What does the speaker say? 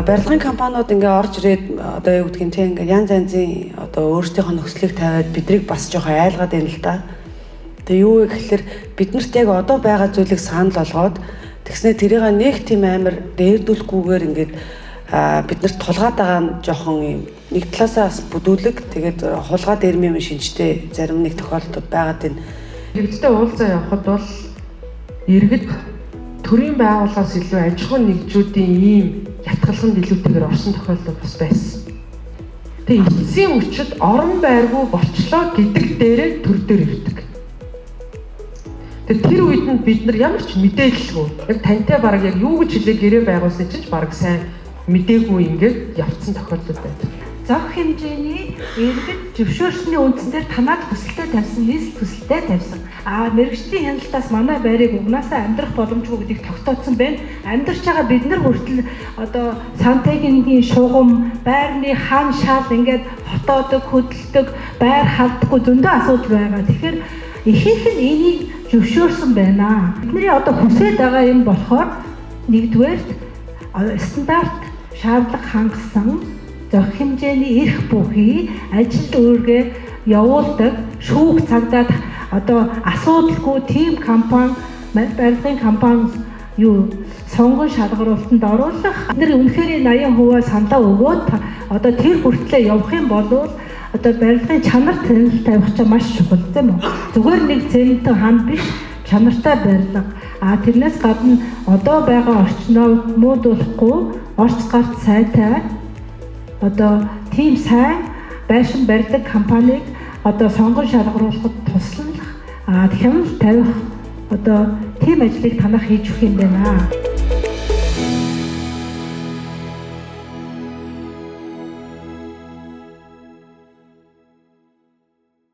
Барилгын компаниуд ингээ орж ирээд одоо юу гэдгийг тийм ингээ янз янзын одоо өөрсдийнхөө нөхцөлийг тавиад биднийг бас жоохон айлгаад байна л да. Тэгээ юу вэ гэхээр биднэрт яг одоо байгаа зүйлийг санал болгоод тэгснээр тэрийг нэг тийм амар дээрдүүлэхгүйгээр ингээд биднэрт тулгаад байгаа нь жоохон юм нэг талаасаа бас бүдүүлэг тэгээд хулгай дэрмийн шинжтэй зарим нэг тохиолдолд байгаад байна. Иргэдтэй уулзаа явахад бол иргэд төрийн байгууллагаас илүү аж ахуйн нэгжүүдийн ийм ятгалганд илүүтэйгээр орсон тохиолдол бас байсан. Тэгээ эцсийн өчид орон байргүй болчлоо гэдэг дээрээ төр дээр ирдэг. Тэр үед нь бид нар ямар ч мэдээлэлгүй яг тантай бараг яг юу гэж хэлээ гэрээ байгуулсан чинь бараг сайн мэдээгүй ингээд явцсан тохиолдол байдаг. Зах хэмжээний иргэд зөвшөөрсөний үндсээр танаад төсөлтэй тавьсан, нийслэл төсөлтэй тавьсан. Мэргэжлийн хяналтаас манай байрыг угнаасаа амьдрах боломжгүй гэдгийг тогтооцсон байна. Амьдарч байгаа бид нар хүртэл одоо сантехникийн шугам, байрны хан шал ингээд хотоодог, хөдөлдөг, байр халдахгүй зөндөө асуудал байгаа. Тэгэхээр ихэнх нь энийг зөвшөөрсөн байна. Бидний одоо хүсэж байгаа юм болохоор нэгдүгээр стандарт шаардлага хангасан зах хэмжээний эрх бүхий ажил үүргээ явуулдаг шүүх цагдаад одоо асуудалгүй тим компани барилгын компани юу сонгон шалгаруулалтанд оруулах бидний үнэхээр 80% саналаа өгөөд одоо тэр хүртлээр явах юм бол одоо барилгын чанар тавих чинь маш чухал тийм үү? Зүгээр нэг цементэн хан биш чанартай барилга. Тэрнээс гадна одоо байгаа орчноо муудуулахгүй орц гарт сайтай одоо тийм сайн байшин барилга компанийг одоо сонгон шалгаруулахад туслах хяналт тавих одоо тийм ажлыг танах хийж өгөх юм байна.